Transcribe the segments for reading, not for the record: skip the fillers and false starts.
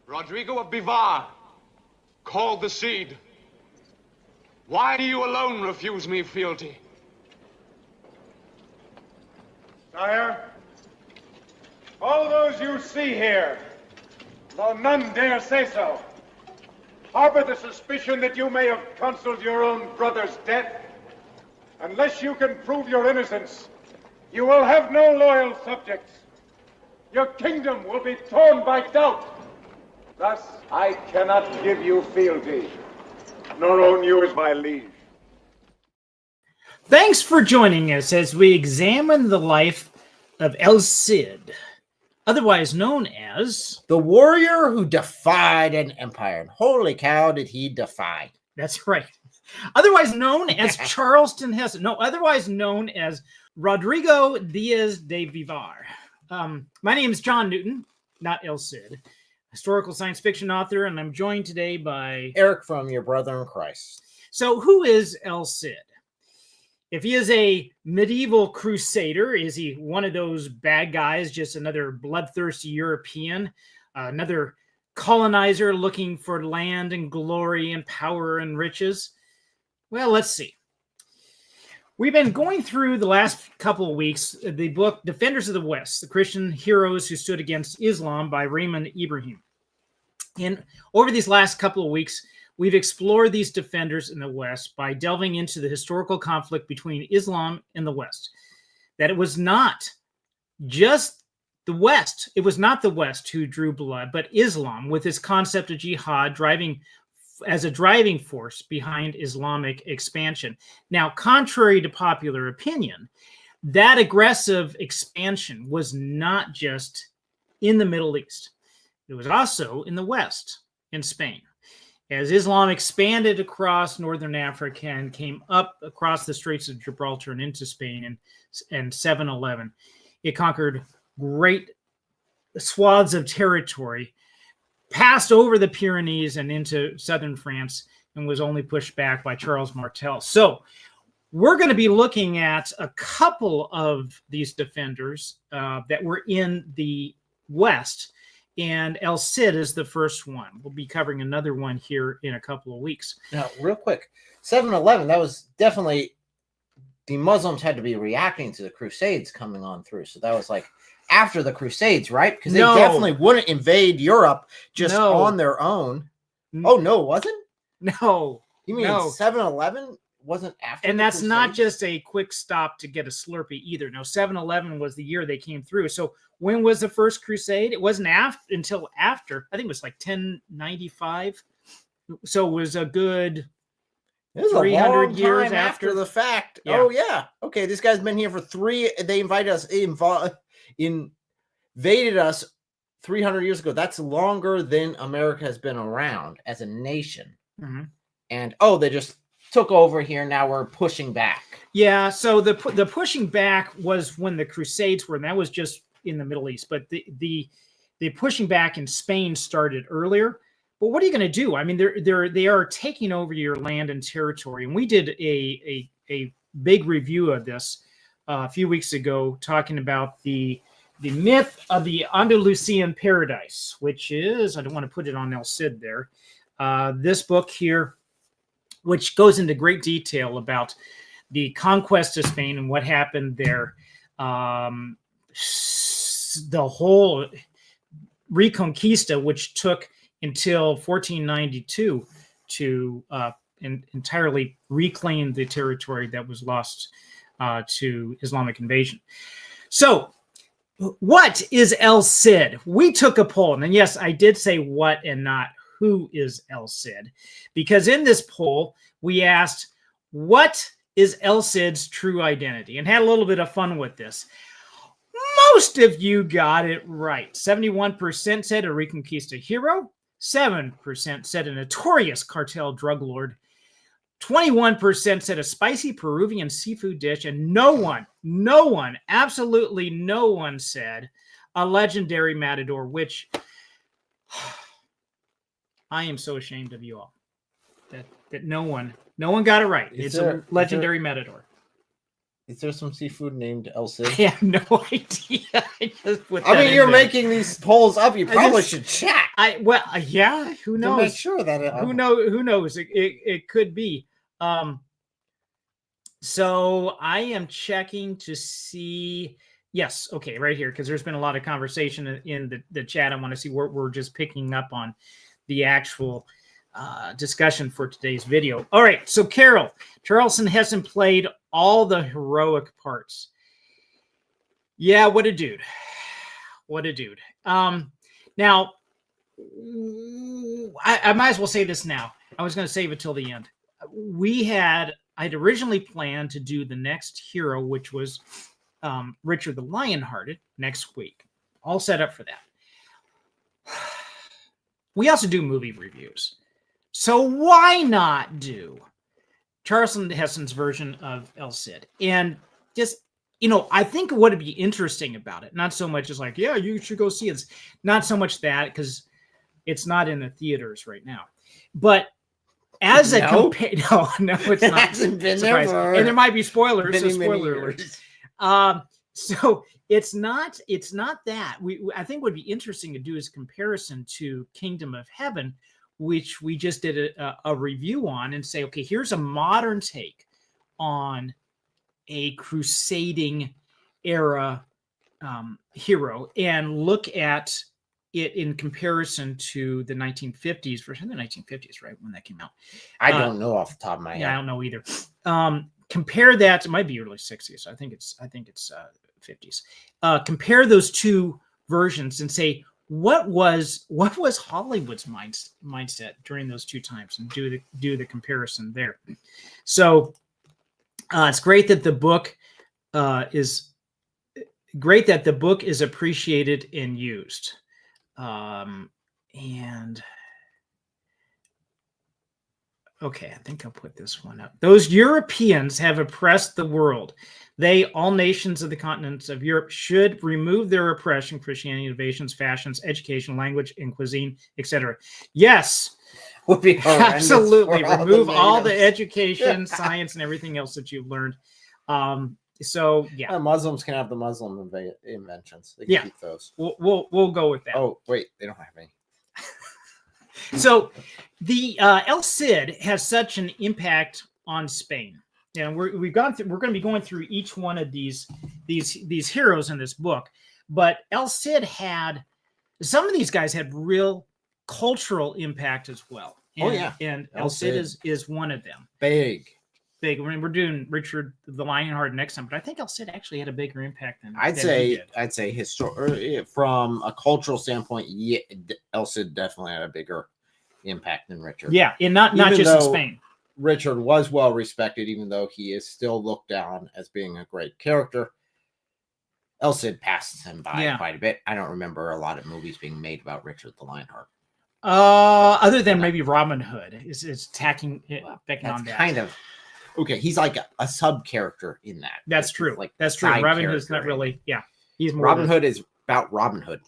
Rodrigo of Bivar, called the Cid. Why do you alone refuse me fealty? Sire, all those you see here, though none dare say so, harbor the suspicion that you may have counseled your own brother's death. Unless you can prove your innocence, you will have no loyal subjects. Your kingdom will be torn by doubt. Thus, I cannot give you fealty, nor own you as my liege. Thanks for joining us as we examine the life of El Cid, otherwise known as the warrior who defied an empire. And holy cow, did he defy. That's right. Otherwise known as Charleston Hesse. No, otherwise known as Rodrigo Diaz de Vivar. My name is John Newton, not El Cid, historical science fiction author, and I'm joined today by Eric from Your Brother in Christ. So who is El Cid? If he is a medieval crusader, is he one of those bad guys, just another bloodthirsty European, another colonizer looking for land and glory and power and riches? Well, let's see. We've been going through the last couple of weeks the book Defenders of the West, the Christian Heroes Who Stood Against Islam by Raymond Ibrahim. And over these last couple of weeks, we've explored these defenders in the West by delving into the historical conflict between Islam and the West. That it was not just the West. It was not the West who drew blood, but Islam with its concept of jihad driving as a driving force behind Islamic expansion. Now, contrary to popular opinion, that aggressive expansion was not just in the Middle East. It was also in the West, in Spain. As Islam expanded across northern Africa and came up across the Straits of Gibraltar and into Spain in 711, it conquered great swaths of territory, passed over the Pyrenees and into southern France, and was only pushed back by Charles Martel. So we're going to be looking at a couple of these defenders that were in the West, and El Cid is the first one. We'll be covering another one here in a couple of weeks. Now, real quick, 711, that was definitely, the Muslims had to be reacting to the Crusades coming on through. So that was like after the Crusades, right? Because they definitely wouldn't invade Europe just on their own. Oh, no, it wasn't? No. You mean 711 wasn't after? And that's not just a quick stop to get a Slurpee either. No, 711 was the year they came through. So when was the first crusade? It wasn't until after. I think it was like 1095. So it was a good 300 years after the fact. Yeah. Oh, yeah. Okay, this guy's been here for they invaded us 300 years ago. That's longer than America has been around as a nation. Mm-hmm. And they just took over here. Now we're pushing back. Yeah, so the pushing back was when the Crusades were, and that was just in the Middle East. But the pushing back in Spain started earlier. But what are you going to do? I mean, they are taking over your land and territory, and we did a big review of this a few weeks ago, talking about the myth of the Andalusian paradise, which is, I don't want to put it on El Cid there, this book here, which goes into great detail about the conquest of Spain and what happened there. The whole Reconquista, which took until 1492 to entirely reclaim the territory that was lost to Islamic invasion. So, what is El Cid? We took a poll, and yes, I did say what and not who is El Cid, because in this poll, we asked, what is El Cid's true identity? And had a little bit of fun with this. Most of you got it right. 71% said a Reconquista hero. 7% said a notorious cartel drug lord. 21% said a spicy Peruvian seafood dish. And no one, absolutely no one said a legendary matador, which I am so ashamed of you all that no one got it right. It's a legendary matador. Is there some seafood named El Cid? I have no idea. I just put I that mean, in you're there. making these polls up. You probably just- should check Yeah, who to knows? make sure that Who knows? It could be. So I am checking to see. Yes, okay, right here, because there's been a lot of conversation in the chat. I want to see where we're just picking up on the actual discussion for today's video. All right, so Carol, Charleston Heston played all the heroic parts. Yeah, what a dude. What a dude. Now, I might as well say this now. I was going to save it till the end. I'd originally planned to do the next hero, which was Richard the Lionhearted, next week. All set up for that. We also do movie reviews. So why not do Charleston Heston's version of El Cid? And just, I think what would be interesting about it, not so much as like, yeah, you should go see it. Not so much that, because it's not in the theaters right now. But as a no, it's not. Hasn't been there for and there might be spoilers. So many spoiler alert. So it's not that. I think what would be interesting to do is a comparison to Kingdom of Heaven, which we just did a review on, and say, okay, here's a modern take on a crusading era hero, and look at it in comparison to the 1950s version, the 1950s, right, when that came out. I don't know off the top of my head. Yeah, I don't know either. Compare that. It might be early 60s. I think it's 50s. Compare those two versions and say, what was Hollywood's mindset during those two times, and do the comparison there. So it's great that the book is appreciated and used. And okay, I think I'll put this one up. Those Europeans have oppressed the world. They, all nations of the continents of Europe, should remove their oppression, Christianity, innovations, fashions, education, language, and cuisine, etc. Yes, would be absolutely. Remove all the education, science, and everything else that you've learned. So yeah, Muslims can have the Muslim inventions. They can keep those. We'll go with that. Oh wait, they don't have any. So the El Cid has such an impact on Spain, and we're going to be going through each one of these heroes in this book. But El Cid had, some of these guys had real cultural impact as well. And, and El Cid is one of them. Big. I mean, we're doing Richard the Lionheart next time, but I think El Cid actually had a bigger impact than I'd say from a cultural standpoint, yeah, El Cid definitely had a bigger impact than Richard. Yeah, and not just in Spain. Richard was well respected, even though he is still looked down as being a great character. El Cid passed him by quite a bit. I don't remember a lot of movies being made about Richard the Lionheart. Other than maybe Robin Hood is backing on that. Kind of. Okay, he's like a sub character in that. That's true. Like that's true. Robin Hood's not really. Yeah, he's more. Robin Hood is about Robin Hood.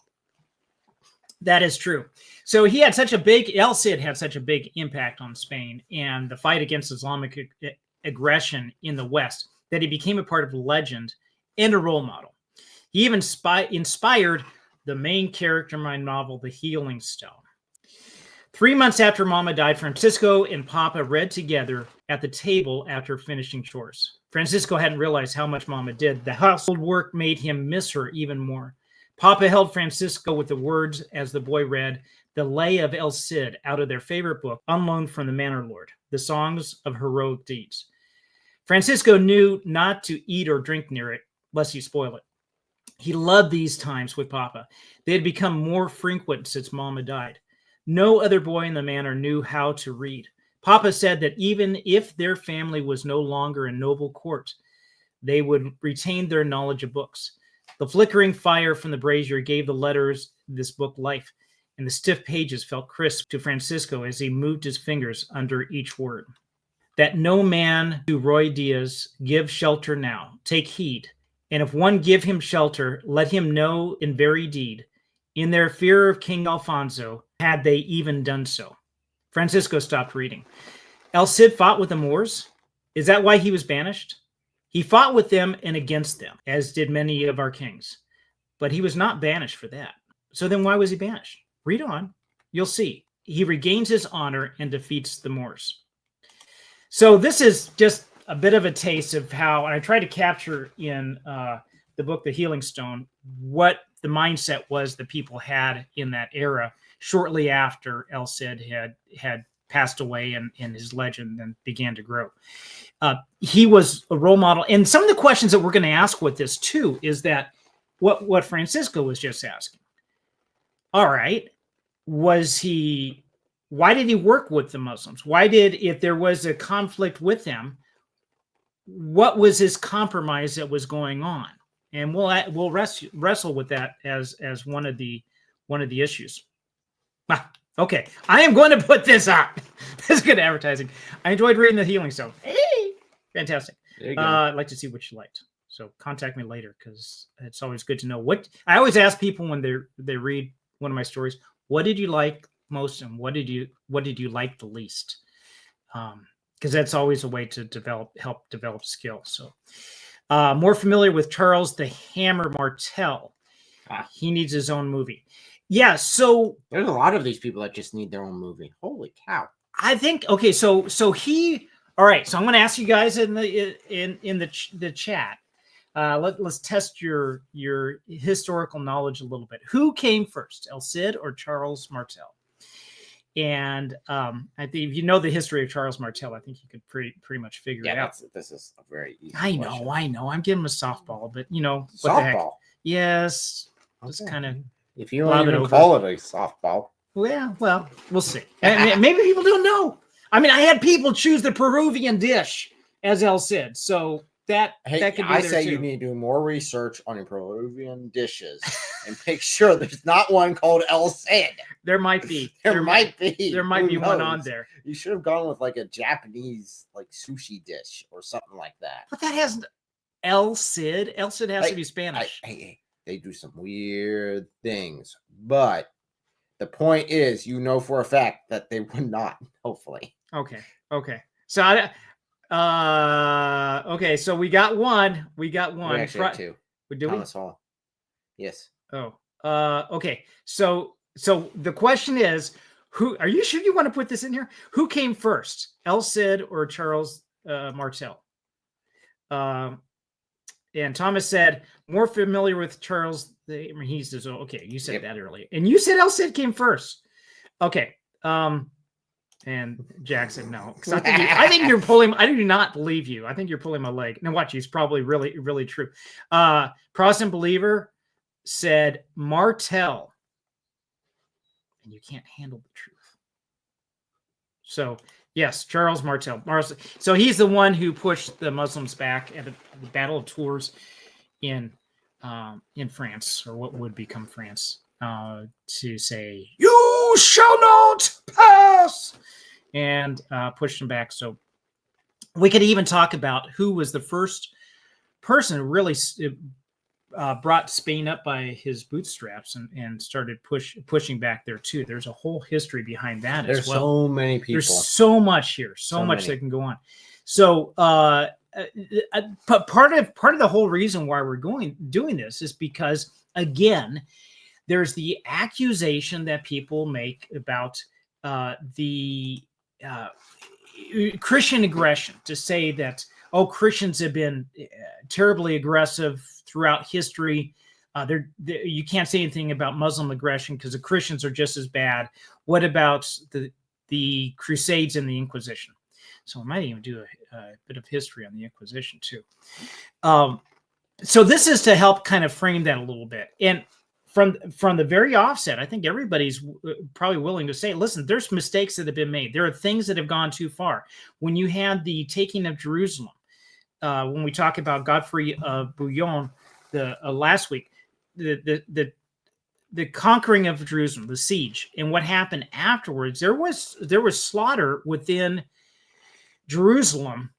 That is true. So El Cid had such a big impact on Spain and the fight against Islamic aggression in the West that he became a part of legend and a role model. He even inspired the main character in my novel, The Healing Stone. 3 months after Mama died, Francisco and Papa read together at the table after finishing chores. Francisco hadn't realized how much Mama did. The household work made him miss her even more. Papa held Francisco with the words as the boy read the Lay of El Cid out of their favorite book, unloaned from the Manor Lord, the Songs of Heroic Deeds. Francisco knew not to eat or drink near it, lest he spoil it. He loved these times with Papa. They had become more frequent since Mama died. No other boy in the manor knew how to read. Papa said that even if their family was no longer in noble court, they would retain their knowledge of books. The flickering fire from the brazier gave the letters this book life, and the stiff pages felt crisp to Francisco as he moved his fingers under each word. That no man to Roy Diaz give shelter now. Take heed, and if one give him shelter, let him know in very deed, in their fear of King Alfonso, had they even done so. Francisco stopped reading. El Cid fought with the Moors? Is that why he was banished? He fought with them and against them, as did many of our kings. But he was not banished for that. So then why was he banished? Read on. You'll see. He regains his honor and defeats the Moors. So this is just a bit of a taste of how, and I tried to capture in the book, The Healing Stone, what the mindset was that people had in that era shortly after El Cid had passed away and his legend then began to grow. He was a role model. And some of the questions that we're going to ask with this too is that what Francisco was just asking. All right, why did he work with the Muslims? If there was a conflict with them, what was his compromise that was going on? And we'll wrestle with that as one of the issues. Okay, I am going to put this up. This is good advertising. I enjoyed reading The Healing Stone. Hey, fantastic. I'd like to see what you liked. So contact me later because it's always good to know what. I always ask people when they read one of my stories, what did you like most and what did you like the least? Because that's always a way to help develop skill. So more familiar with Charles the Hammer Martel. He needs his own movie. Yeah, so there's a lot of these people that just need their own movie. Holy cow! I think okay. So he. All right. So I'm going to ask you guys in the chat. Let's test your historical knowledge a little bit. Who came first, El Cid or Charles Martel? And I think if you know the history of Charles Martel, I think you could pretty much figure it out. This is a very easy I know. I'm giving him a softball, but what the heck? Yes. Okay. Just kind of. If you don't even call it a softball. Well, we'll see. Maybe people don't know. I mean, I had people choose the Peruvian dish as El Cid, so that could be I there say too. You need to do more research on your Peruvian dishes and make sure there's not one called El Cid. There might be. There might be. There might be one on there. You should have gone with like a Japanese sushi dish or something like that. But that has El Cid. El Cid has to be Spanish. They do some weird things, but the point is, for a fact that they would not. Hopefully. Okay. So okay. So we got one. We actually have two. Do Thomas Hall. Yes. Oh. Okay. So the question is, who are you sure you want to put this in here? Who came first, El Cid or Charles Martel? And Thomas said, more familiar with Charles. He says, okay, you said that earlier. And you said El Cid came first. Okay. And Jack said no. I think you're pulling. I do not believe you. I think you're pulling my leg. Now watch, he's probably really, really true. Protestant Believer said Martel. And you can't handle the truth. So yes, Charles Martel. So he's the one who pushed the Muslims back at the Battle of Tours in France, or what would become France, to say, "You shall not pass," and pushed them back. So we could even talk about who was the first person who really brought Spain up by his bootstraps and started pushing back there too. There's a whole history behind that as well. There's so many people. There's so much here, so much that can go on. So part of the whole reason why we're doing this is because, again, there's the accusation that people make about the Christian aggression, to say that, Christians have been terribly aggressive throughout history. You can't say anything about Muslim aggression because the Christians are just as bad. What about the Crusades and the Inquisition? So I might even do a bit of history on the Inquisition too. So this is to help kind of frame that a little bit. And from the very offset, I think everybody's probably willing to say, listen, there's mistakes that have been made. There are things that have gone too far. When you had the taking of Jerusalem, when we talk about Godfrey of Bouillon last week, the conquering of Jerusalem, the siege, and what happened afterwards, there was slaughter within Jerusalem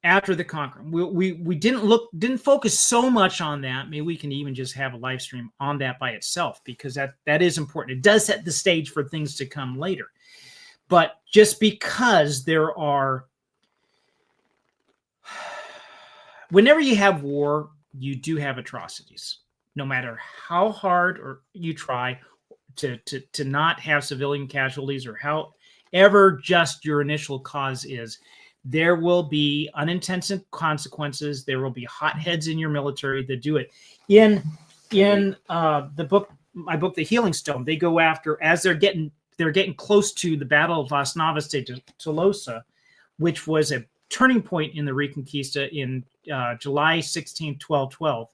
after the conquering. We didn't focus so much on that. Maybe we can even just have a live stream on that by itself, because that is important. It does set the stage for things to come later. But just because there are whenever you have war, you do have atrocities. No matter how hard or you try to not have civilian casualties or however just your initial cause is, there will be unintended consequences. There will be hotheads in your military that do it. In the book, my book, The Healing Stone, they go after, as they're getting close to the Battle of Las Navas de Tolosa, which was a turning point in the Reconquista in July 16, 1212.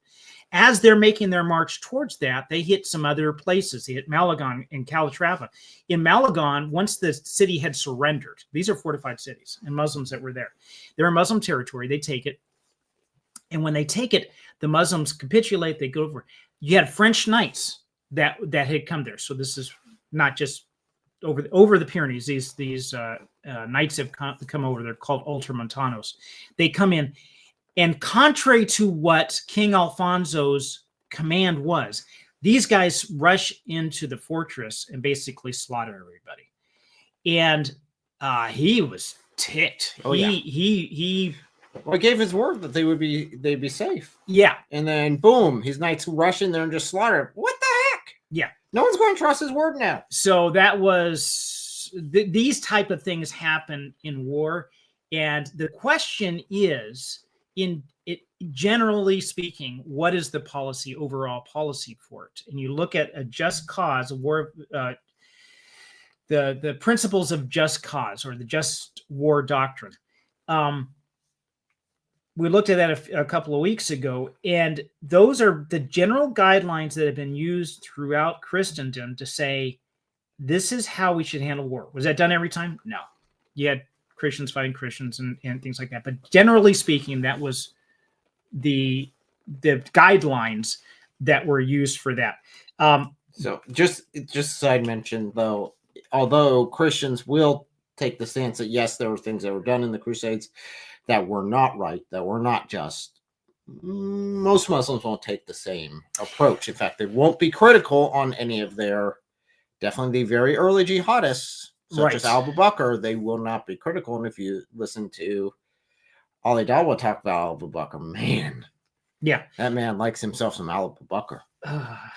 As they're making their march towards that, they hit some other places. They hit Malagon and Calatrava. In Malagon, once the city had surrendered, these are fortified cities and Muslims that were there. They're in Muslim territory. They take it. And when they take it, the Muslims capitulate. They go over. You had French knights that had come there. So this is not just over the Pyrenees. These knights have come over. They're called ultramontanos. They come in. And contrary to what King Alfonso's command was, these guys rush into the fortress and basically slaughter everybody. And he was ticked. Oh, he gave his word that they'd be safe. Yeah. And then boom, his knights rush in there and just slaughter. What the heck? Yeah. No one's going to trust his word now. So that was these type of things happen in war. And the question is, generally speaking, what is the overall policy for it? And you look at a just cause, a war, the principles of just cause or the just war doctrine. We looked at that a couple of weeks ago, and those are the general guidelines that have been used throughout Christendom to say, this is how we should handle war. Was that done every time? No. You had Christians fighting Christians and things like that. But generally speaking, that was the guidelines that were used for that. So just side mention, though, although Christians will take the stance that, yes, there were things that were done in the Crusades that were not right, that were not just, most Muslims won't take the same approach. In fact, they won't be critical on any of their, definitely the very early jihadists, such as Abu Bakr, they will not be critical. And if you listen to Ali Dawa talk about Abu Bakr, man, yeah, that man likes himself some Abu Bakr.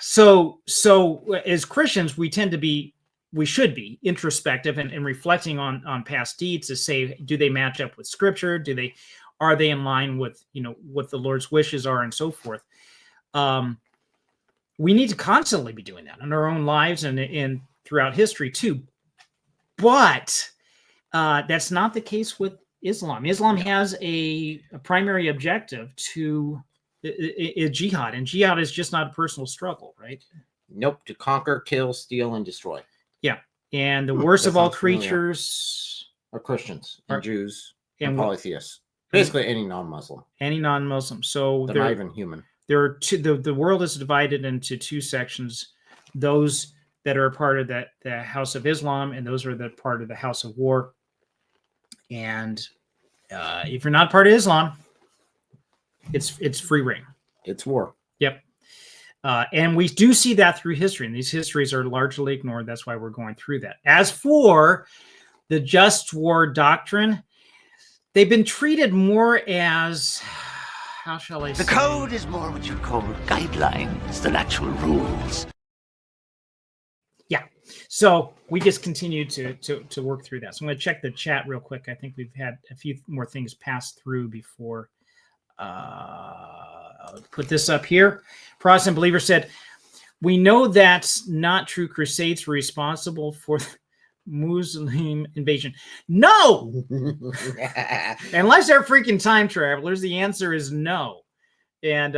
So as Christians, we should be introspective and reflecting on past deeds to say, do they match up with Scripture? Are they in line with what the Lord's wishes are and so forth? We need to constantly be doing that in our own lives and throughout history too. But that's not the case with Islam. Islam has a primary objective to jihad, and jihad is just not a personal struggle, right? Nope, to conquer, kill, steal, and destroy. Yeah, and the worst of all creatures are Christians and Jews and polytheists. Basically, any non-Muslim. Any non-Muslim. So they're not even human. There are two. The world is divided into two sections: those that are part of the House of Islam, and those are the part of the House of War. And if you're not part of Islam, it's free reign. It's war. Yep. And we do see that through history, and these histories are largely ignored. That's why we're going through that. As for the just war doctrine, they've been treated more as, how shall I say? The code is more what you call guidelines than actual rules. Yeah. So we just continue to work through that. So I'm going to check the chat real quick. I think we've had a few more things pass through before. I'll put this up here. Protestant believer said, we know that's not true. Crusades were responsible for the Muslim invasion. No! Unless they're freaking time travelers, the answer is no. And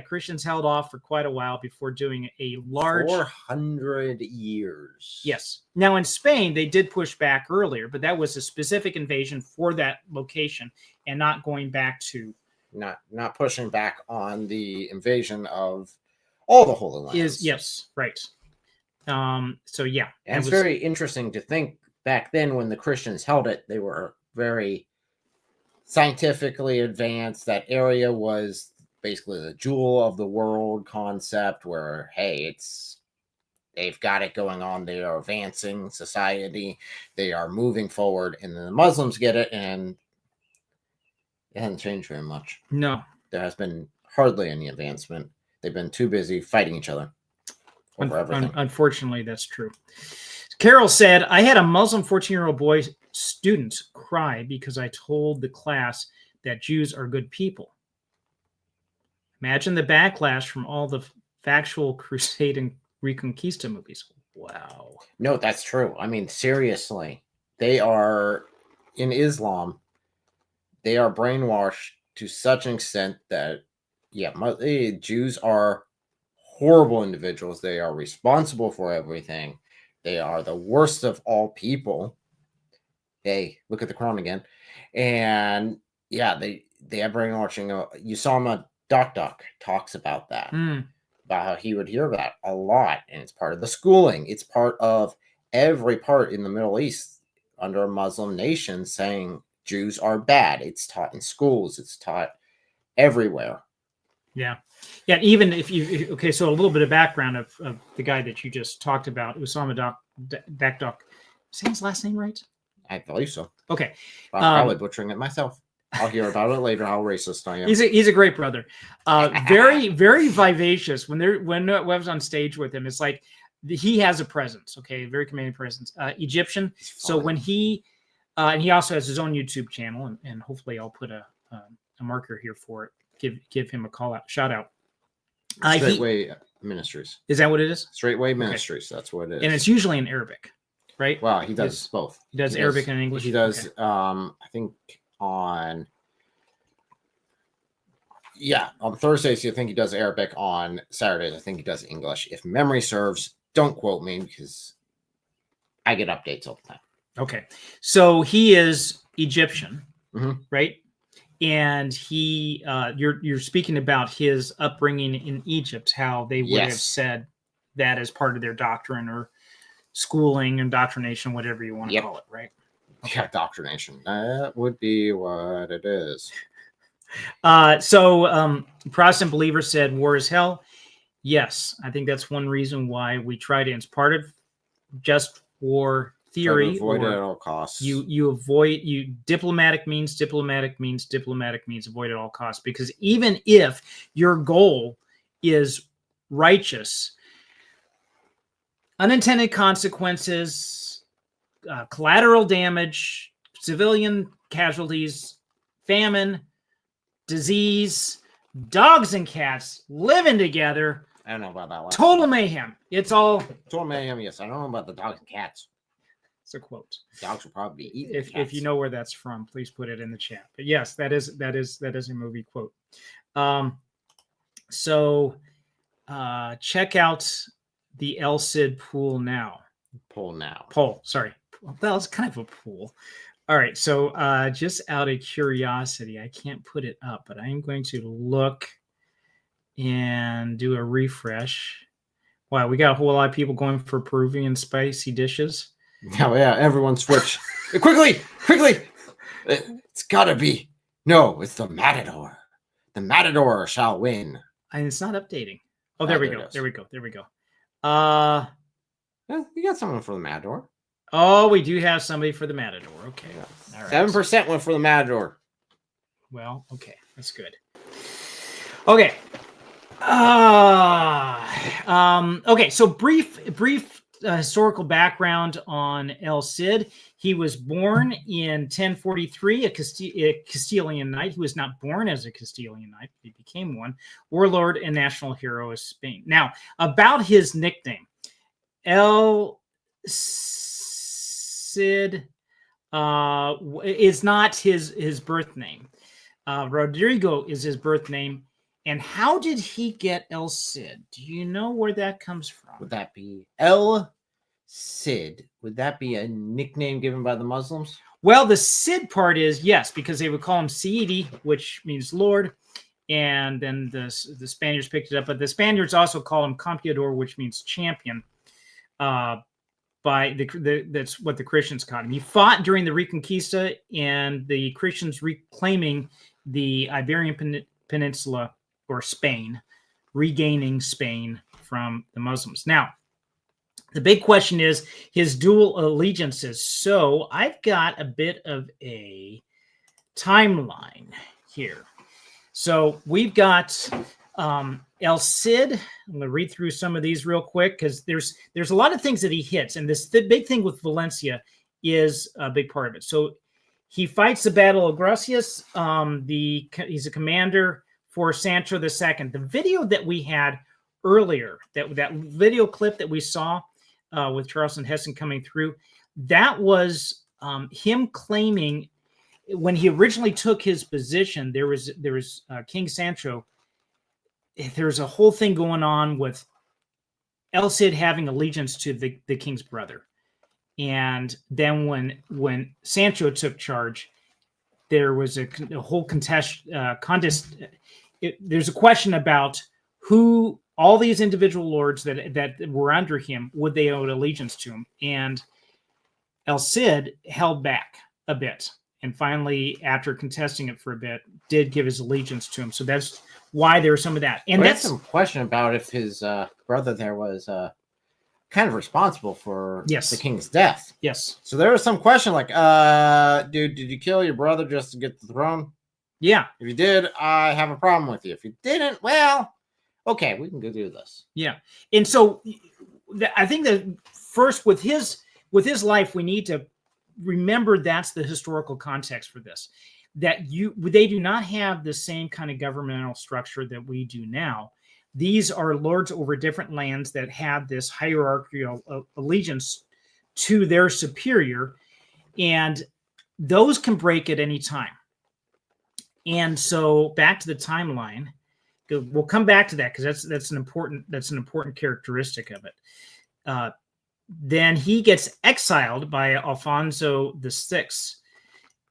Christians held off for quite a while before doing a large 400 years. Yes. Now in Spain, they did push back earlier, but that was a specific invasion for that location and not going back to not pushing back on the invasion of all the Holy Lands. Yes, right. And it's very interesting to think back then when the Christians held it, they were very scientifically advanced. That area was basically the jewel of the world concept where, hey, they've got it going on. They are advancing society. They are moving forward. And then the Muslims get it, and it hasn't changed very much. No. there has been hardly any advancement. They've been too busy fighting each other over everything. Unfortunately, that's true. Carol said, I had a Muslim 14-year-old boy student cry because I told the class that Jews are good people. Imagine the backlash from all the factual Crusade and Reconquista movies. Wow. No, that's true. I mean, seriously, they are, in Islam, they are brainwashed to such an extent that, Jews are horrible individuals. They are responsible for everything. They are the worst of all people. Hey, look at the Quran again. And yeah, they have brainwashing. Usama Duck talks about that, about how he would hear that a lot. And it's part of the schooling. It's part of every part in the Middle East under a Muslim nation saying Jews are bad. It's taught in schools. It's taught everywhere. Yeah. Yeah. Even if okay, so a little bit of background of the guy that you just talked about, Usama Duck. Say his last name right? I believe so. Okay. I'm probably butchering it myself. I'll hear about it later, how racist I am. He's a great brother. Very, very vivacious. When I was on stage with him, it's like he has a presence, okay? Very commanding presence. Egyptian. So when he and he also has his own YouTube channel, and hopefully I'll put a marker here for it. Give him a call out, shout out. Straightway Ministries. Is that what it is? Straightway Ministries. Okay. That's what it is. And it's usually in Arabic, right? Wow, he does both. He does Arabic and English. He does. Okay. I think on Thursdays, I think he does Arabic. On Saturdays, I think he does English. If memory serves, don't quote me because I get updates all the time. Okay, so he is Egyptian, right? And he, you're speaking about his upbringing in Egypt, how they would have said that as part of their doctrine or schooling, indoctrination, whatever you want to call it, right? Okay. Yeah, indoctrination. That would be what it is. So Protestant believer said war is hell. Yes, I think that's one reason why we try to. It's part of just war theory. Avoid it at all costs. You avoid diplomatic means avoid at all costs, because even if your goal is righteous, unintended consequences, collateral damage, civilian casualties, famine, disease, dogs and cats living together. I don't know about that one. Total mayhem. It's all total mayhem. Yes, I don't know about the dogs and cats. It's a quote. Dogs will probably be eating. If you know where that's from, please put it in the chat. But yes, that is a movie quote. So check out the El Cid pool now. Poll. Sorry. Well, it's kind of a pool. All right. So just out of curiosity, I can't put it up, but I'm going to look and do a refresh. Wow, we got a whole lot of people going for Peruvian spicy dishes. Oh yeah, everyone switch. Quickly! It's gotta be. No, it's the Matador. The Matador shall win. And it's not updating. Oh, there we go. There we go. Yeah, we got someone for the Matador. Oh, we do have somebody for the Matador. Okay. Yeah. All right. 7% went for the Matador. Well, okay. That's good. Okay. Okay, so brief historical background on El Cid. He was born in 1043, a Castilian knight. He was not born as a Castilian knight, but he became one. Warlord and national hero of Spain. Now, about his nickname, El Cid is not his birth name. Rodrigo is his birth name. And how did he get El Cid? Do you know where that comes from? Would that be El Cid? Would that be a nickname given by the Muslims? Well, the Cid part is yes, because they would call him Cid, which means Lord. And then the Spaniards picked it up. But the Spaniards also call him Campeador, which means champion. That's what the Christians called him. He fought during the Reconquista and the Christians reclaiming the Iberian Peninsula, or Spain, regaining Spain from the Muslims. Now, the big question is his dual allegiances. So I've got a bit of a timeline here. So we've got El Cid. I'm going to read through some of these real quick because there's a lot of things that he hits, and the big thing with Valencia is a big part of it. So he fights the Battle of Gracias. He's a commander for Sancho II. The video that we had earlier, that video clip that we saw with Charleston Heston coming through, that was him claiming when he originally took his position. There was King Sancho. There's a whole thing going on with El Cid having allegiance to the king's brother. And then when Sancho took charge, there was a whole contest. There's a question about who all these individual lords that were under him, would they owe allegiance to him? And El Cid held back a bit. And finally, after contesting it for a bit, did give his allegiance to him. So that's why there was some of that. And that's some question about if his brother there was kind of responsible for the king's death. Yes. So there was some question like, dude, did you kill your brother just to get the throne? Yeah. If you did, I have a problem with you. If you didn't, well, okay, we can go do this. Yeah. And so I think that first with his life, we need to remember that's the historical context for this. That they do not have the same kind of governmental structure that we do now. These are lords over different lands that have this hierarchical allegiance to their superior, and those can break at any time. And so back to the timeline, we'll come back to that because that's an important characteristic of it. Then he gets exiled by Alfonso VI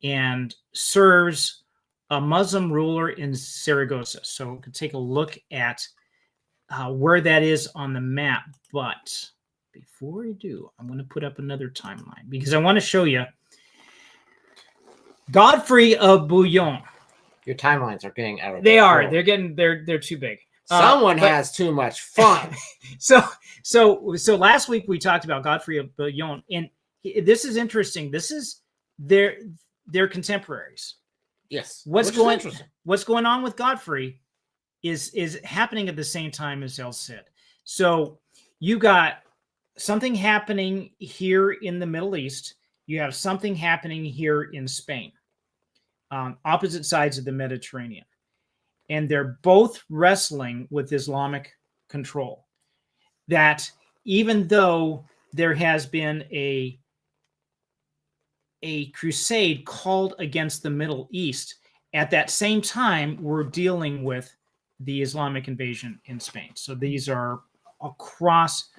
and serves a Muslim ruler in Saragossa. So we can take a look at where that is on the map. But before we do, I'm going to put up another timeline because I want to show you Godfrey of Bouillon. Your timelines are getting out of They are. They're too big. Someone has too much fun. So last week we talked about Godfrey of Bouillon, and this is interesting. This is their contemporaries. Yes. What's going on with Godfrey is happening at the same time as El Cid. So you got something happening here in the Middle East. You have something happening here in Spain, opposite sides of the Mediterranean. And they're both wrestling with Islamic control. That even though there has been a crusade called against the Middle East, at that same time, we're dealing with the Islamic invasion in Spain. So these are across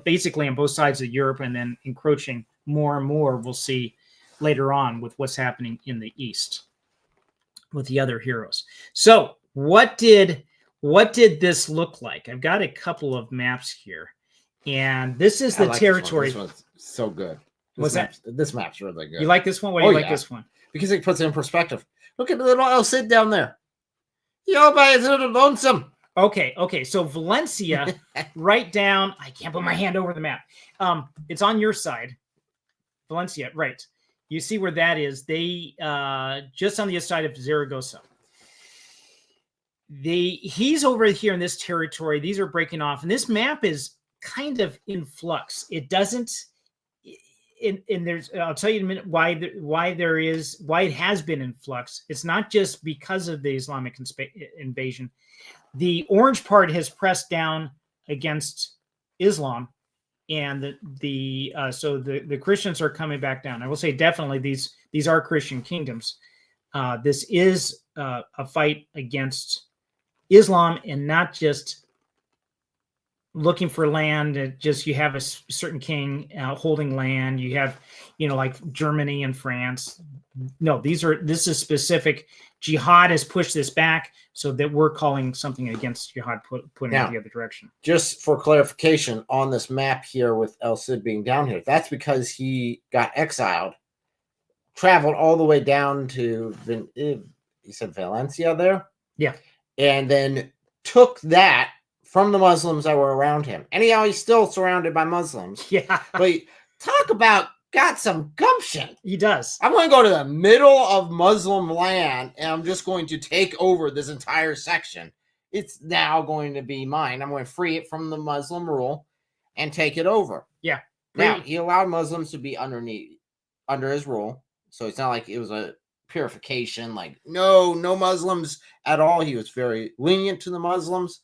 basically on both sides of Europe, and then encroaching more and more, we'll see later on with what's happening in the East with the other heroes. So what did this look like? I've got a couple of maps here, and this is the territory. This one's so good. This map's really good. You like this one? Why do you like this one? Because it puts it in perspective. Look at the little El Cid down there. Yo, but it's a little lonesome. Okay. So Valencia, right down. I can't put my hand over the map. It's on your side. Valencia, right. You see where that is. They just on the other side of Zaragoza. He's over here in this territory. These are breaking off, and this map is kind of in flux. It doesn't. And there's. I'll tell you in a minute why it has been in flux. It's not just because of the Islamic invasion. The orange part has pressed down against Islam, and so the Christians are coming back down. I will say definitely these are Christian kingdoms. This is a fight against Islam, and not just looking for land. You have a certain king holding land. You have, like Germany and France. No, this is specific. Jihad has pushed this back, so that we're calling something against jihad, putting it the other direction. Just for clarification on this map here with El Cid being down here, that's because he got exiled, traveled all the way down to he said Valencia there? Yeah. And then took that from the Muslims that were around him. Anyhow, he's still surrounded by Muslims. Yeah. But talk about got some gumption. He does. I'm going to go to the middle of Muslim land, and I'm just going to take over this entire section. It's now going to be mine. I'm going to free it from the Muslim rule and take it over. Yeah. Now, he allowed Muslims to be under his rule. So it's not like it was a purification, like, no Muslims at all. He was very lenient to the Muslims,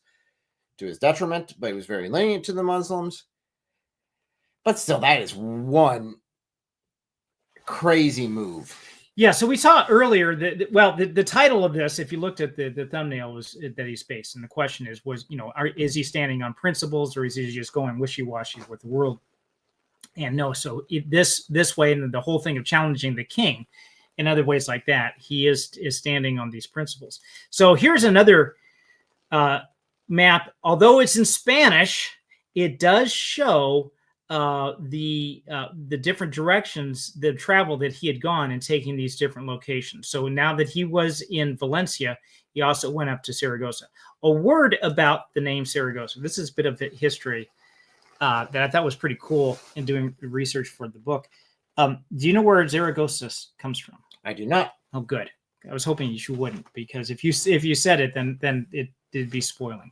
to his detriment, but he was very lenient to the Muslims. But still, that is one crazy move. Yeah, so we saw earlier that, the title of this, if you looked at the thumbnail, was that he's based, and the question is, is he standing on principles, or is he just going wishy-washy with the world? And no, so this way, and the whole thing of challenging the king, in other ways like that, he is standing on these principles. So here's another map. Although it's in Spanish, it does show the different directions, the travel that he had gone and taking these different locations. So now that he was in Valencia, he also went up to Saragossa. A word about the name Saragossa. This is a bit of history that I thought was pretty cool in doing research for the book. Do you know where Zaragoza comes from? I do not. Oh, good. I was hoping you wouldn't, because if you said it, then it'd be spoiling.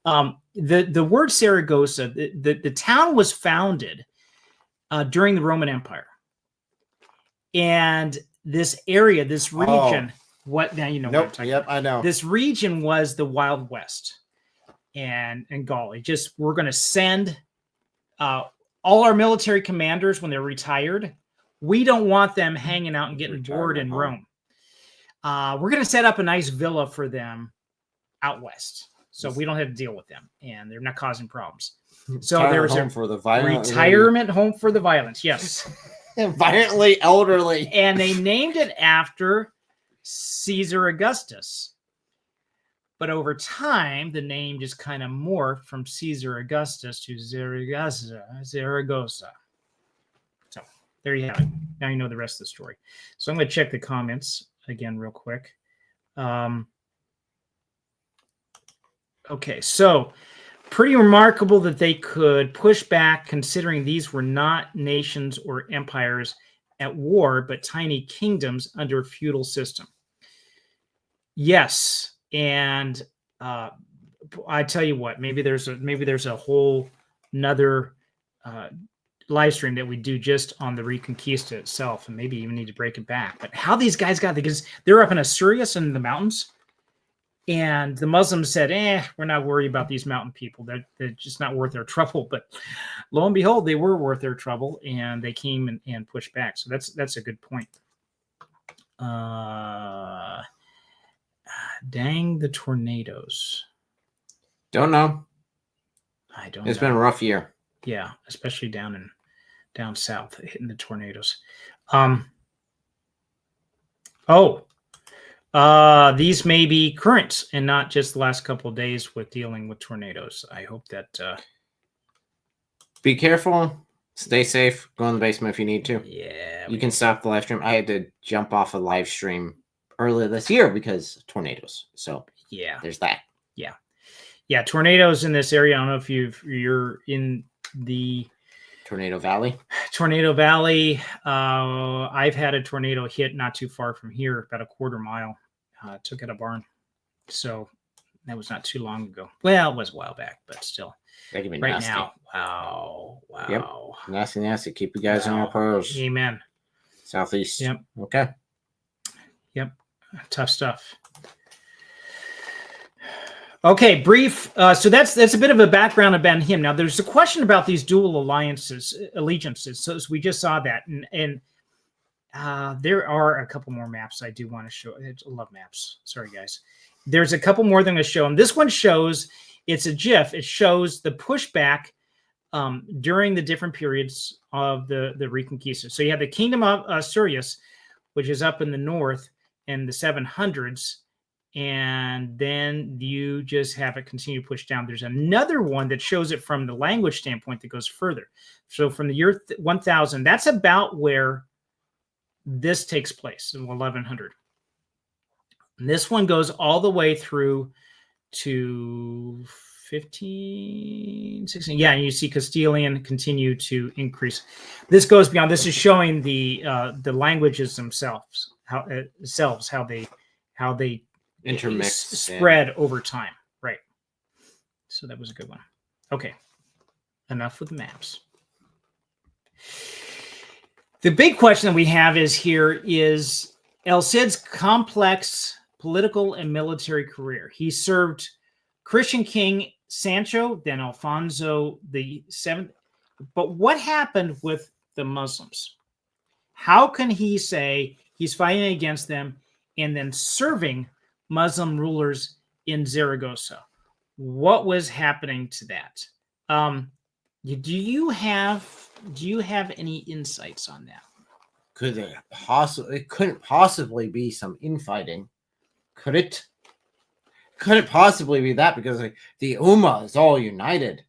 The word Saragossa, the town was founded during the Roman Empire, and this area, this region, what now you know? Nope. What I'm talking Yep, about. I know. This region was the Wild West, and Gaul. We're going to send all our military commanders when they're retired. We don't want them hanging out and getting bored in Rome. We're going to set up a nice villa for them out west, so we don't have to deal with them, and they're not causing problems. So there was a retirement home for the violent. Yes, violently elderly, and they named it after Caesar Augustus. But over time, the name just kind of morphed from Caesar Augustus to Zaragoza. So there you have it. Now you know the rest of the story. So I'm going to check the comments again real quick. Okay, so pretty remarkable that they could push back, considering these were not nations or empires at war, but tiny kingdoms under a feudal system. Yes, and I tell you what, maybe there's a whole another live stream that we do just on the Reconquista itself, and maybe even need to break it back. But how these guys got, because they're up in Asturias in the mountains, and the Muslims said, we're not worried about these mountain people. They're just not worth their trouble. But lo and behold, they were worth their trouble, and they came and pushed back. So that's a good point. Dang the tornadoes. Don't know. I don't know. It's been a rough year. Yeah, especially down south, hitting the tornadoes. These may be current and not just the last couple of days with dealing with tornadoes. I hope that be careful, stay safe, go in the basement if you need to. Yeah, you can stop the live stream. I had to jump off a live stream earlier this year because of tornadoes. So yeah, there's that. Yeah, tornadoes in this area. I don't know if you're in the Tornado Valley. I've had a tornado hit not too far from here, about a quarter mile. Took out a barn. So that was not too long ago. Well, it was a while back, but still. That can be right nasty. Now. Wow. Yep. Nasty. Keep you guys on your toes. Amen. Southeast. Yep. Okay. Yep. Tough stuff. Okay, brief. So that's a bit of a background about him. Now, there's a question about these dual allegiances. So we just saw that, and there are a couple more maps I do want to show. I love maps. Sorry, guys. There's a couple more that I'm going to show, and this one shows, it's a GIF. It shows the pushback during the different periods of the Reconquista. So you have the Kingdom of Asturias, which is up in the north in the 700s. And then you just have it continue to push down. There's another one that shows it from the language standpoint that goes further. So from the year 1000, that's about where this takes place in 1100. And this one goes all the way through to 15, 16. Yeah, and you see Castilian continue to increase. This goes beyond. This is showing the languages themselves, how they Intermix, spread over time. Right. So that was a good one. Okay. Enough with maps. The big question that we have is El Cid's complex political and military career. He served Christian King Sancho, then Alfonso the Seventh. But what happened with the Muslims? How can he say he's fighting against them and then serving Muslim rulers in Zaragoza? What was happening to that? Do you have any insights on that? It couldn't possibly be some infighting, could it? Couldn't possibly be that, because the Ummah is all united.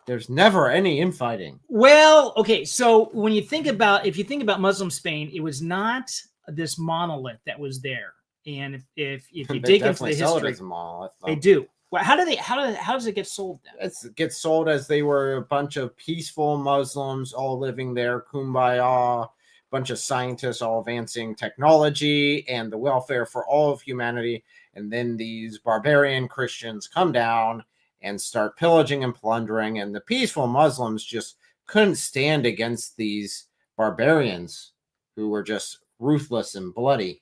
There's never any infighting. Well, okay, so if you think about Muslim Spain, it was not this monolith that was there. And if you dig into the history, as a monolith, they do. Well, how does it get sold then? It gets sold as they were a bunch of peaceful Muslims all living there, kumbaya, bunch of scientists all advancing technology and the welfare for all of humanity. And then these barbarian Christians come down and start pillaging and plundering, and the peaceful Muslims just couldn't stand against these barbarians who were just ruthless and bloody.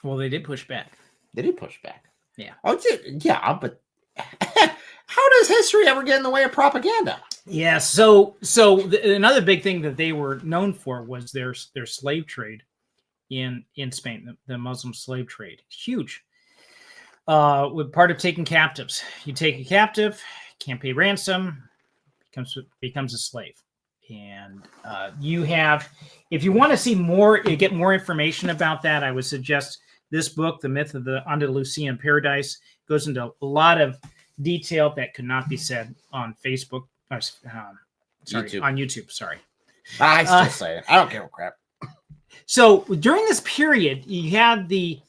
Well, they did push back. They did push back. Yeah. Oh, yeah, but how does history ever get in the way of propaganda? Yeah. So another big thing that they were known for was their slave trade in Spain, the Muslim slave trade. Huge. With part of taking captives. You take a captive, can't pay ransom, becomes a slave. And you have, if you want to see more, get more information about that, I would suggest this book, The Myth of the Andalusian Paradise. Goes into a lot of detail that could not be said on Facebook. YouTube. On YouTube. Sorry. I still say it. I don't give a crap. So during this period, you had the,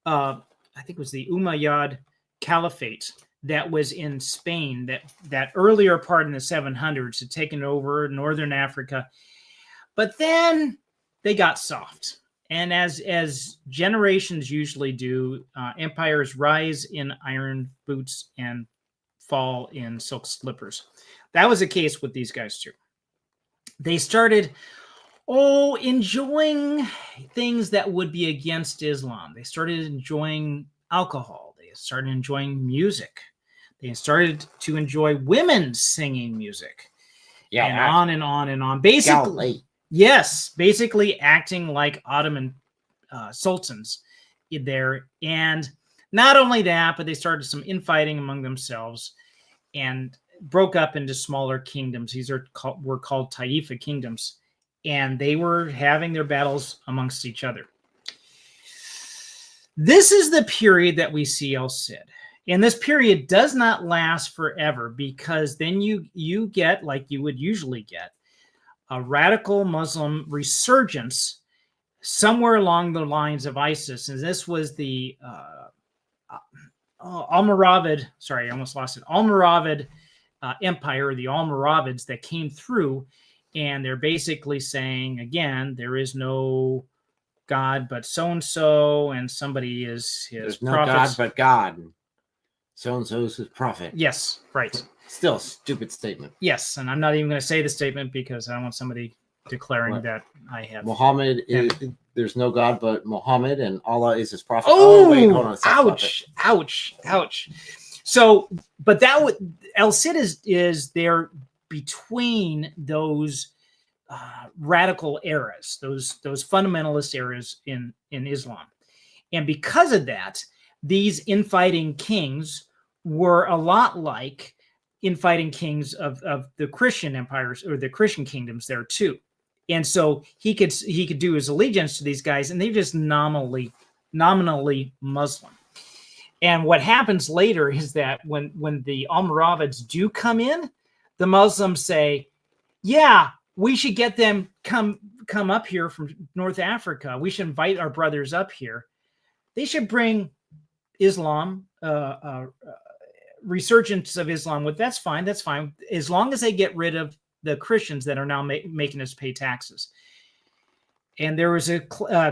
I think it was the Umayyad Caliphate that was in Spain, that earlier part in the 700s had taken over northern Africa. But then they got soft. And as generations usually do, empires rise in iron boots and fall in silk slippers. That was the case with these guys too. They started enjoying things that would be against Islam. They started enjoying alcohol. They started enjoying music. They started to enjoy women singing music. Yeah, and on and on and on. Basically, yes, basically acting like Ottoman sultans there. And not only that, but they started some infighting among themselves and broke up into smaller kingdoms. These were called Taifa kingdoms. And they were having their battles amongst each other. This is the period that we see El Cid. And this period does not last forever, because then you get, like you would usually get, a radical Muslim resurgence somewhere along the lines of ISIS. And this was the Almoravid Empire, the Almoravids that came through. And they're basically saying, again, there is no God but so-and-so, and somebody is his There's prophet. no God but God. So-and-so is his prophet. Yes, right. Still a stupid statement. Yes, and I'm not even going to say the statement because I don't want somebody declaring What? that I have. Muhammad is, there's no God but Muhammad, and Allah is his prophet. Oh, wait, hold on a second. ouch. So, but El Cid is there between those radical eras, those fundamentalist eras in Islam. And because of that, these infighting kings were a lot like infighting kings of the Christian empires or the Christian kingdoms there too. And so he could do his allegiance to these guys, and they're just nominally Muslim. And what happens later is that when the Almoravids do come in, the Muslims say, yeah, we should get them come up here from North Africa. We should invite our brothers up here. They should bring Islam, resurgence of Islam. Well, that's fine. That's fine. As long as they get rid of the Christians that are now making us pay taxes. And there was a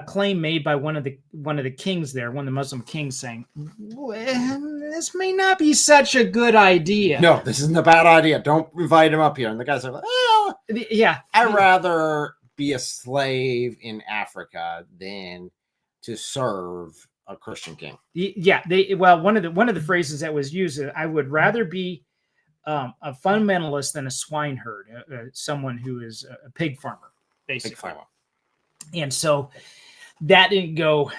claim made by one of the kings there, one of the Muslim kings, saying, well, "This may not be such a good idea." No, this isn't a bad idea. Don't invite him up here. And the guy's like, "Oh, yeah, I'd rather be a slave in Africa than to serve a Christian king." Yeah, one of the phrases that was used, I would rather be a fundamentalist than a swineherd, someone who is a pig farmer, basically. Pig farmer. And so that didn't go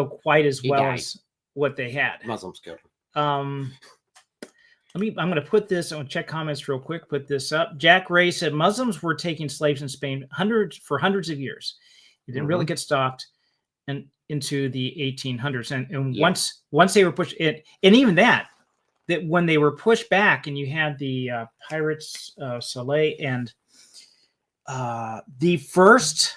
quite as He well died. as what they had. Muslims killed him. I'm going to put this. I'm going to check comments real quick. Put this up. Jack Ray said Muslims were taking slaves in Spain for hundreds of years. It didn't really get stopped and into the 1800s. And once they were pushed in, and even that when they were pushed back, and you had the pirates, Soleil, and the first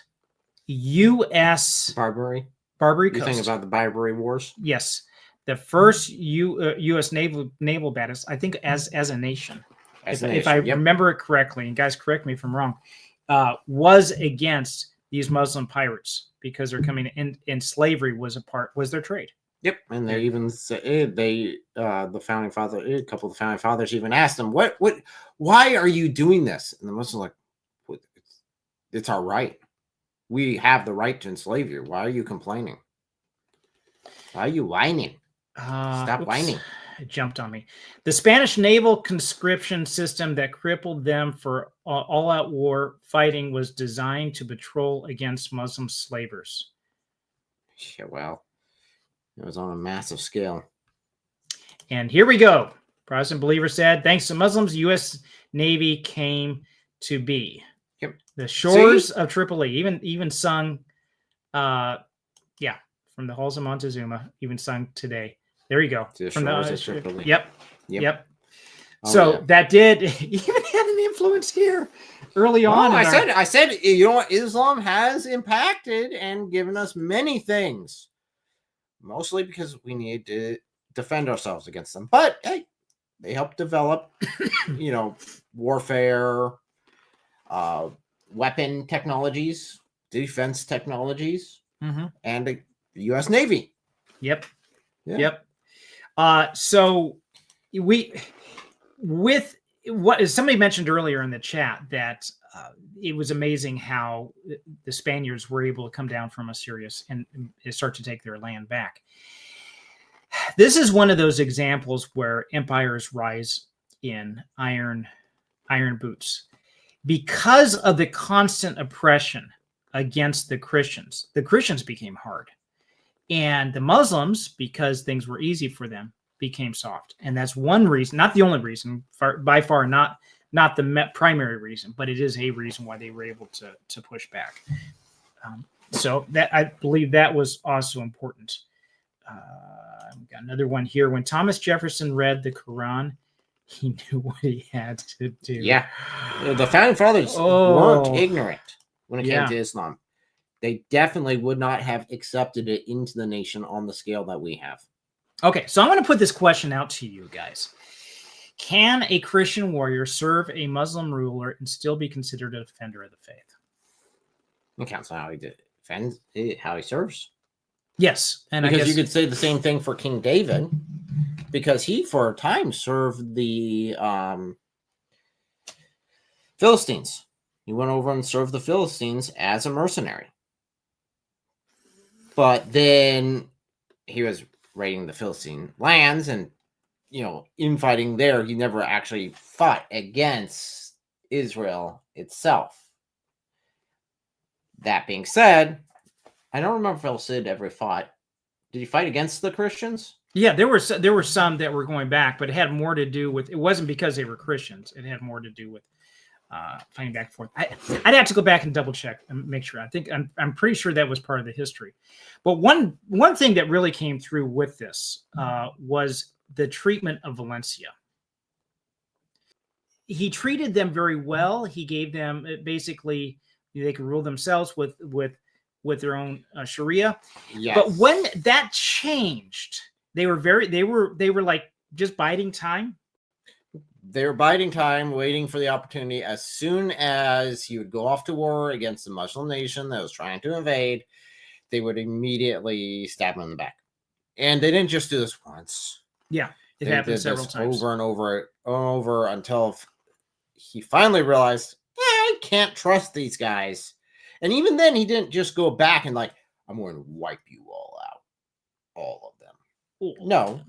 U.S. Barbary Coast. You think about the Barbary Wars? Yes, the first U.S. naval battles, I think, as a nation, if I remember it correctly, and guys, correct me if I'm wrong, was against these Muslim pirates because they're coming in, and slavery was their trade. Yep, and they even said the founding father, a couple of the founding fathers even asked them, why are you doing this? And the Muslims like, it's our right. We have the right to enslave you. Why are you complaining? Why are you whining? Stop whining. It jumped on me. The Spanish naval conscription system that crippled them for all-out war fighting was designed to patrol against Muslim slavers. Yeah, well, it was on a massive scale. And here we go. Protestant believer said, thanks to Muslims, U.S. Navy came to be. Yep. The shores of Tripoli, even sung, from the halls of Montezuma, even sung today. There you go. From the Tripoli. Yep. Oh, so yeah. that did even had an influence here early on. I said, you know what? Islam has impacted and given us many things, mostly because we need to defend ourselves against them. But hey, they helped develop, warfare, weapon technologies, defense technologies, and the U.S. Navy. Yep. Yeah. Yep. So with what somebody mentioned earlier in the chat that it was amazing how the Spaniards were able to come down from Assyria and start to take their land back. This is one of those examples where empires rise in iron boots. Because of the constant oppression against the Christians became hard. And the Muslims, because things were easy for them, became soft. And that's one reason, not the only reason, by far not the primary reason, but it is a reason why they were able to push back. So that I believe that was also important. I've got another one here. When Thomas Jefferson read the Quran, he knew what he had to do. Yeah. The founding fathers weren't ignorant when it came to Islam. They definitely would not have accepted it into the nation on the scale that we have. Okay, so I'm going to put this question out to you guys. Can a Christian warrior serve a Muslim ruler and still be considered a defender of the faith? It counts on how he defends it, how he serves. Yes. And because I guess you could say the same thing for King David, because he, for a time, served the Philistines. He went over and served the Philistines as a mercenary. But then he was raiding the Philistine lands and, infighting there. He never actually fought against Israel itself. That being said, I don't remember if El Cid ever fought. Did he fight against the Christians? Yeah, there were some that were going back, but it had more to do with, it wasn't because they were Christians. It had more to do with fighting back and forth. I'd have to go back and double check and make sure. I think I'm pretty sure that was part of the history. But one thing that really came through with this was the treatment of Valencia. He treated them very well. He gave them basically they could rule themselves with their own Sharia. Yes. But when that changed, they were like just biding time? They're biding time, waiting for the opportunity. As soon as he would go off to war against the Muslim nation that was trying to invade, they would immediately stab him in the back. And they didn't just do this once. Yeah, it They happened did several this times. over and over until he finally realized, I can't trust these guys. And even then, he didn't just go back and like, I'm going to wipe you all out. All of them. Ooh. No.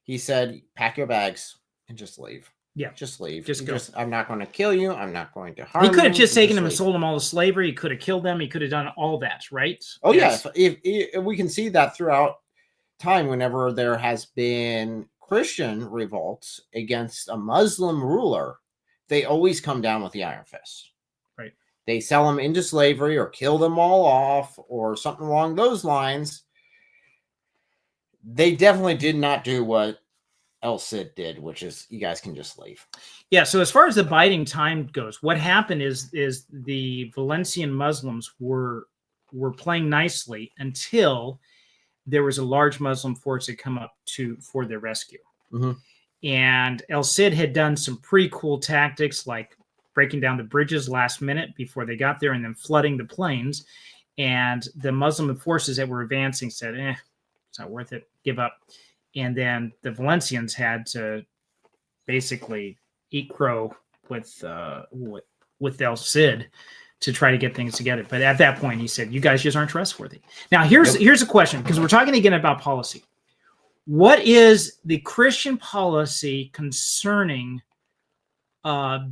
He said, pack your bags and just leave. Yeah. Just leave. Just go. I'm not going to kill you. I'm not going to harm you. He could have just taken them and leave. sold them all to slavery. He could have killed them. He could have done all that, right? Oh, Yes. yeah. If we can see that throughout time, whenever there has been Christian revolts against a Muslim ruler, they always come down with the iron fist. Right. They sell them into slavery or kill them all off or something along those lines. They definitely did not do what El Cid did, which is you guys can just leave. Yeah. So as far as the biding time goes, what happened is the Valencian Muslims were playing nicely until there was a large Muslim force that come up for their rescue. Mm-hmm. And El Cid had done some pretty cool tactics, like breaking down the bridges last minute before they got there and then flooding the plains. And the Muslim forces that were advancing said, it's not worth it, give up. And then the Valencians had to basically eat crow with El Cid to try to get things together. But at that point, he said, you guys just aren't trustworthy. Now, here's a question, because we're talking again about policy. What is the Christian policy concerning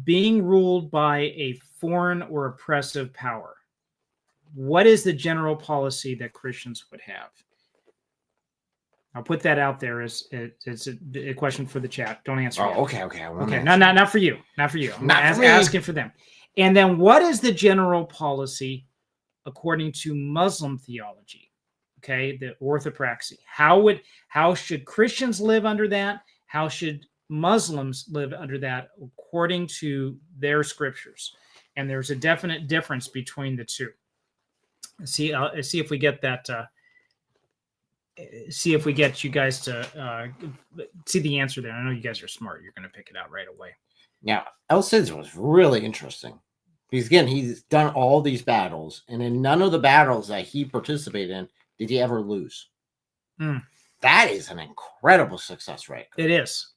being ruled by a foreign or oppressive power? What is the general policy that Christians would have? I'll put that out there as a question for the chat. Don't answer. Oh, yet. okay. Okay. Not for you. Not for you. I'm Not for me. asking for them. And then what is the general policy according to Muslim theology? Okay, the orthopraxy. How should Christians live under that? How should Muslims live under that according to their scriptures? And there's a definite difference between the two. See if we get that. See if we get you guys to see the answer there. I know you guys are smart. You're going to pick it out right away. Now, El Cid was really interesting because, again, he's done all these battles, and in none of the battles that he participated in did he ever lose. That is an incredible success rate. It is.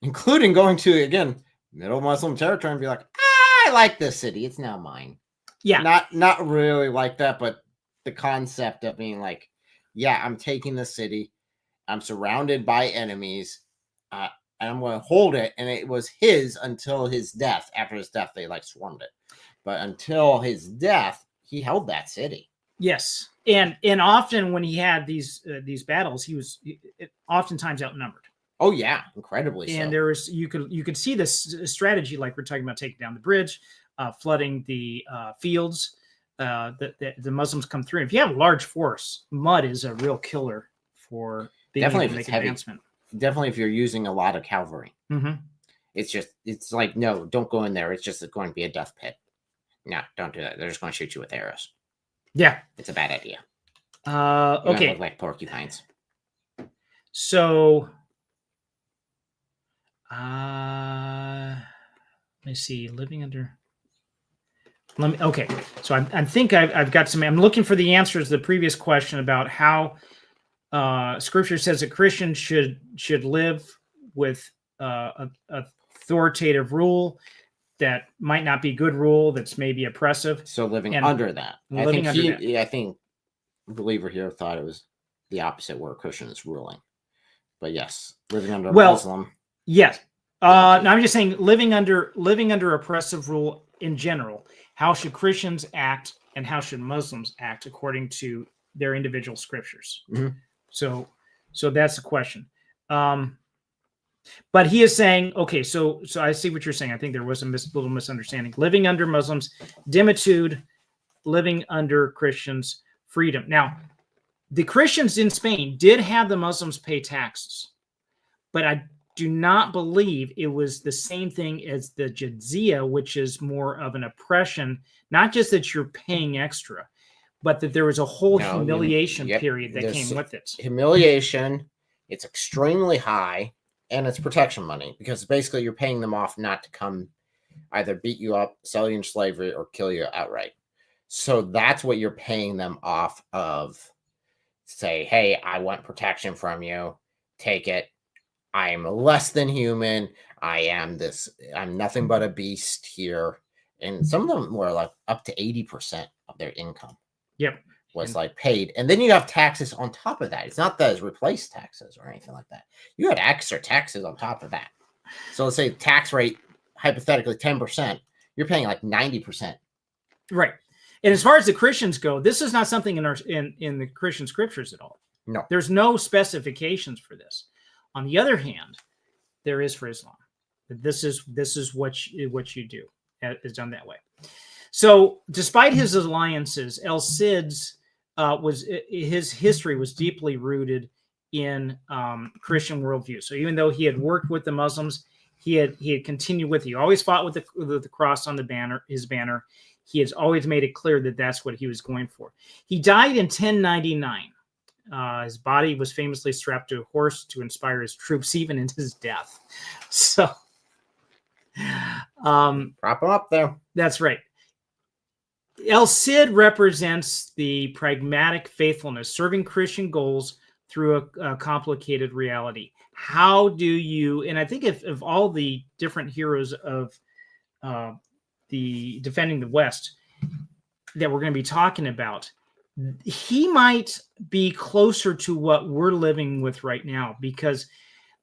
Including going to, again, Middle Muslim territory and be like, I like this city. It's now mine. Yeah. Not really like that, but the concept of being like, yeah, I'm taking the city. I'm surrounded by enemies. And I'm going to hold it. And it was his until his death. After his death, they like swarmed it. But until his death, he held that city. Yes. And often when he had these battles, he was oftentimes outnumbered. Oh, yeah. Incredibly so. And there was you could see this strategy, like we're talking about taking down the bridge, flooding the fields. The Muslims come through. If you have a large force, mud is a real killer for being able to make advancement. Definitely if you're using a lot of cavalry. Mm-hmm. It's like, no, don't go in there. It's just going to be a death pit. No, don't do that. They're just going to shoot you with arrows. Yeah. It's a bad idea. Okay. Look like porcupines. So, let me see. Living under... Okay, so I think I've got some. I'm looking for the answers to the previous question about how Scripture says that Christians should live with authoritative rule that might not be good rule, that's maybe oppressive. So living under that. I think the believer here thought it was the opposite, where a Christian is ruling. But yes, living under a Muslim. Yes. No, I'm just saying living under oppressive rule in general. How should Christians act and how should Muslims act according to their individual scriptures? Mm-hmm. So that's the question. But he is saying, okay, so I see what you're saying. I think there was a little misunderstanding. Living under Muslims, dimitude, living under Christians, freedom. Now, the Christians in Spain did have the Muslims pay taxes, but I do not believe it was the same thing as the jizya, which is more of an oppression, not just that you're paying extra, but that there was a whole humiliation period that came with it. Humiliation, It's extremely high, and it's protection money because basically you're paying them off not to come either beat you up, sell you in slavery, or kill you outright. So that's what you're paying them off of. Say, hey, I want protection from you. Take it. I am less than human. I'm nothing but a beast here. And some of them were like up to 80% of their income. Yep. Was like paid. And then you have taxes on top of that. It's not those replace taxes or anything like that. You had extra taxes on top of that. So let's say tax rate, hypothetically 10%, you're paying like 90%. Right. And as far as the Christians go, this is not something in the Christian scriptures at all. No. There's no specifications for this. On the other hand, there is for Islam. This is what you do. Is done that way. So, despite his alliances, El Cid's his history was deeply rooted in Christian worldview. So, even though he had worked with the Muslims, he had continued with. He always fought with the cross on his banner. He has always made it clear that that's what he was going for. He died in 1099. His body was famously strapped to a horse to inspire his troops, even in his death. So, prop him up there. That's right. El Cid represents the pragmatic faithfulness, serving Christian goals through a complicated reality. How do you, and I think if all the different heroes of the defending the West that we're going to be talking about, he might be closer to what we're living with right now, because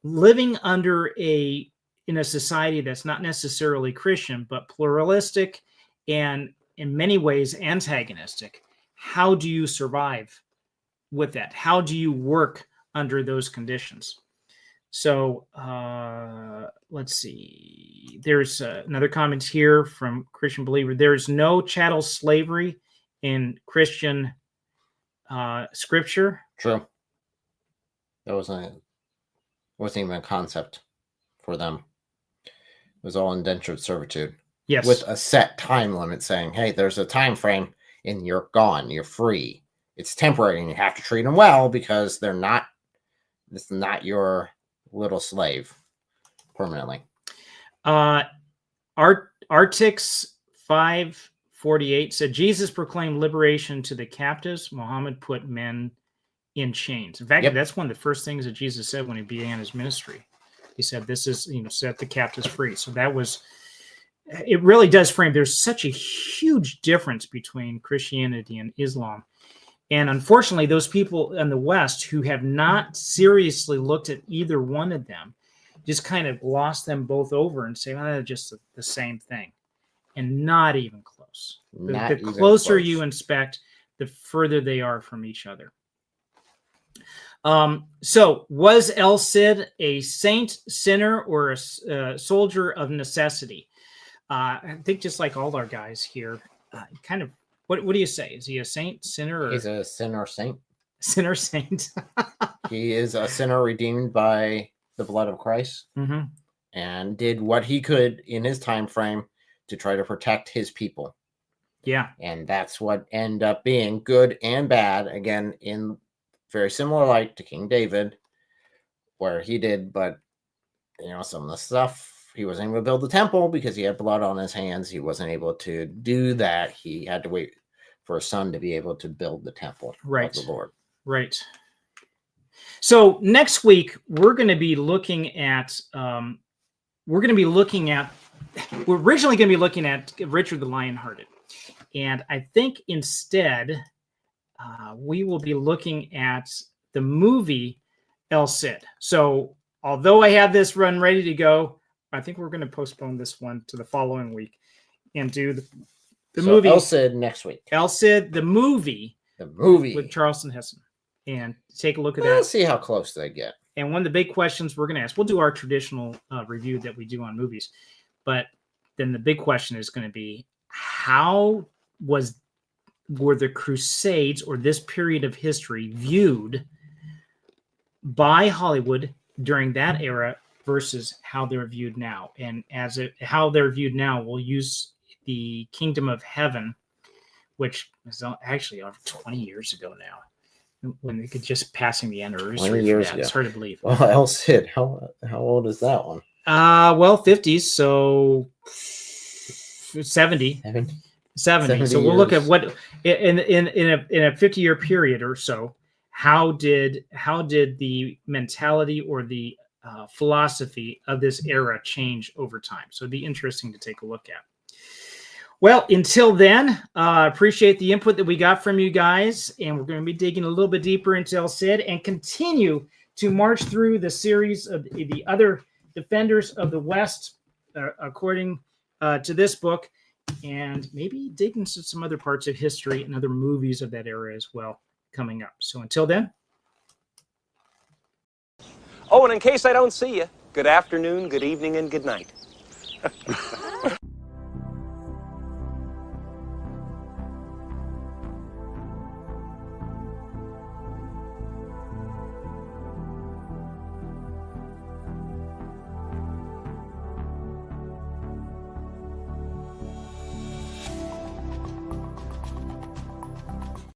living in a society that's not necessarily Christian, but pluralistic and in many ways antagonistic, how do you survive with that? How do you work under those conditions? So let's see. There's another comment here from Christian Believer. There's no chattel slavery in Christian scripture. True. That wasn't even a concept for them. It was all indentured servitude. Yes. With a set time limit saying, hey, there's a time frame and you're gone. You're free. It's temporary and you have to treat them well because this is not your little slave permanently. Artix 548 said, Jesus proclaimed liberation to the captives. Muhammad put men in chains. In fact, That's one of the first things that Jesus said when he began his ministry. He said, this is, set the captives free. So it really does frame, there's such a huge difference between Christianity and Islam. And unfortunately, those people in the West who have not seriously looked at either one of them just kind of gloss them both over and say, they're just the same thing. And not even close. The closer you inspect, the further they are from each other. So was El Cid a saint, sinner, or a soldier of necessity? I think just like all our guys here, kind of, what do you say? Is he a saint, sinner? Or? He's a sinner saint. Sinner saint. He is a sinner redeemed by the blood of Christ, and did what he could in his time frame to try to protect his people. Yeah. And that's what ended up being good and bad, again, in very similar light to King David, where he did, but some of the stuff, he wasn't able to build the temple because he had blood on his hands. He wasn't able to do that. He had to wait for a son to be able to build the temple of the Lord. Right. So next week we're going to be looking at we're originally going to be looking at Richard the Lionhearted, and I think instead we will be looking at the movie El Cid. So although I have this run ready to go, I think we're going to postpone this one to the following week and do the movie. El Cid next week. El Cid, the movie. The movie. With Charleston Heston. And take a look at that. Let's see how close they get. And one of the big questions we're going to ask, we'll do our traditional review that we do on movies. But then the big question is going to be, how were the Crusades or this period of history viewed by Hollywood during that era versus how they're viewed now? And how they're viewed now, we'll use the Kingdom of Heaven, which is actually over 20 years ago now. when they could just passing the 20 anniversary. years For that. ago. It's hard to believe. Well, El Cid, how old is that one? Well, 50s, so 70. 70. So we'll look at what in a 50-year period or so. How did the mentality or the philosophy of this era change over time? So it'd be interesting to take a look at. Well, until then, appreciate the input that we got from you guys, and we're going to be digging a little bit deeper into El Cid and continue to march through the series of the other defenders of the West, according to this book, and maybe dig into some other parts of history and other movies of that era as well coming up. So until then. Oh, and in case I don't see you, good afternoon, good evening, and good night.